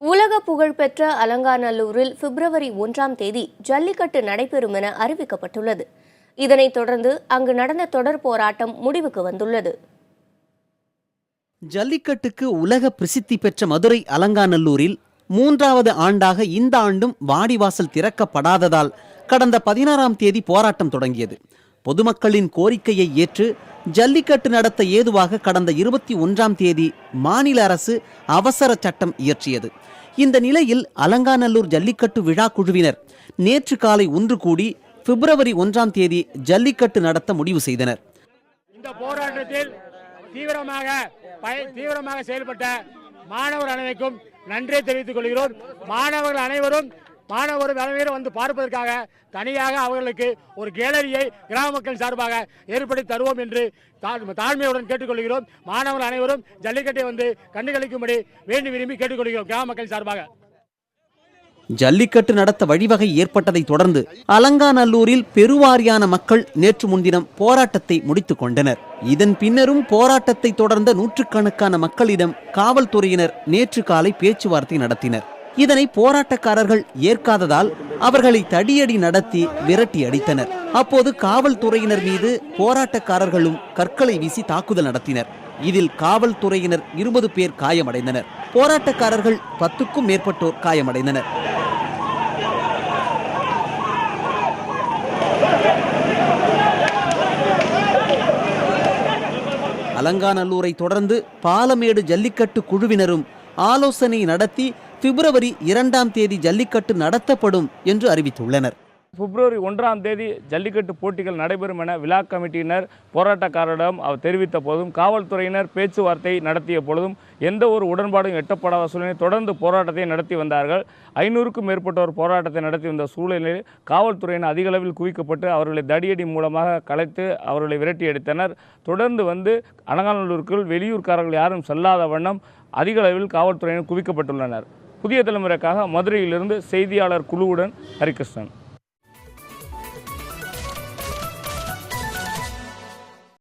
உலக புகழ்பெற்ற அலங்காநல்லூரில் பிப்ரவரி 1ஆம் தேதி ஜல்லிக்கட்டு நடைபெறும் என அறிவிக்கப்பட்டுள்ளது. இதனைத் தொடர்ந்து அங்கு நடந்த தொடர் போராட்டம் முடிவுக்கு வந்துள்ளது. ஜல்லிக்கட்டுக்கு உலக பிரசித்தி பெற்ற மதுரை அலங்காநல்லூரில் 3வது ஆண்டாக இந்த ஆண்டும் வாடிவாசல் திறக்கப்படாததால் கடந்த 16ஆம் தேதி போராட்டம் தொடங்கியது. பொதுமக்களின் கோரிக்கையை ஏற்று ஜல்லிக்கட்டு நடத்த ஏதுவாக கடந்த 21ஆம் தேதி மாநில அரசு அவசர சட்டம் இயற்றியது. இந்த நிலையில் அலங்காநல்லூர் ஜல்லிக்கட்டு விழா குழுவினர் நேற்று காலை ஒன்று கூடி பிப்ரவரி 1ஆம் தேதி ஜல்லிக்கட்டு நடத்த முடிவு செய்தனர். இந்த போராட்டத்தில் தீவிரமாக செயல்பட்ட மாணவர் அனைவருக்கும் நன்றியை தெரிவித்துக் கொள்கிறோம். மாணவர்கள் அனைவரும் வந்து பார்ப்பதற்காக தனியாக அவர்களுக்கு ஒரு கேலரியை கிராம மக்கள் சார்பாக ஏற்படுத்தி தருவோம் என்று தாழ்மையுடன் கேட்டுக்கொள்கிறோம். மாணவர்கள் அனைவரும் ஜல்லிக்கட்டை வந்து கண்டுகளிக்கும்படி வேண்டி விரும்பி கேட்டுக்கொள்கிறோம் கிராம மக்கள் சார்பாக. ஜல்லிக்கட்டு நடத்த வழிவகை ஏற்பட்டதை தொடர்ந்து அலங்காநல்லூரில் பெருவாரியான மக்கள் நேற்று முன்தினம் போராட்டத்தை முடித்துக் கொண்டனர். இதன் பின்னரும் போராட்டத்தை தொடர்ந்த நூற்றுக்கணக்கான மக்களிடம் காவல்துறையினர் நேற்று காலை பேச்சுவார்த்தை நடத்தினர். இதனை போராட்டக்காரர்கள் ஏற்காததால் அவர்களை தடியடி நடத்தி விரட்டி அடித்தனர். அப்போது காவல்துறையினர் மீது போராட்டக்காரர்களும் கற்களை வீசி தாக்குதல் நடத்தினர். இதில் காவல்துறையினர் 20 பேர் காயமடைந்தனர். போராட்டக்காரர்கள் 10க்கும் மேற்பட்டோர் காயமடைந்தனர். அலங்காநல்லூரை தொடர்ந்து பாலமேடு ஜல்லிக்கட்டு குழுவினரும் ஆலோசனை நடத்தி பிப்ரவரி 2ஆம் தேதி ஜல்லிக்கட்டு நடத்தப்படும் என்று அறிவித்துள்ளனர். பிப்ரவரி 1ஆம் தேதி ஜல்லிக்கட்டு போட்டிகள் நடைபெறும் என விழா கமிட்டியினர் போராட்டக்காரரிடம் தெரிவித்த போதும் காவல்துறையினர் பேச்சுவார்த்தை நடத்திய பொழுதும் எந்த ஒரு உடன்பாடும் எட்டப்படாத சூழ்நிலை தொடர்ந்து போராட்டத்தை நடத்தி வந்தார்கள். 500க்கும் மேற்பட்டோர் போராட்டத்தை நடத்தி வந்த சூழ்நிலையில் காவல்துறையினர் அதிக அளவில் குவிக்கப்பட்டு அவர்களை தடியடி மூலமாக கலைத்து அவர்களை விரட்டி அடித்தனர். தொடர்ந்து அலங்காநல்லூருக்குள் வெளியூர்காரர்கள் யாரும் செல்லாத வண்ணம் அதிக அளவில் காவல்துறையினர் குவிக்கப்பட்டுள்ளனர். புதிய தலைமுறைக்காக மதுரையிலிருந்து செய்தியாளர் குழுவுடன் ஹரிகிருஷ்ணன்.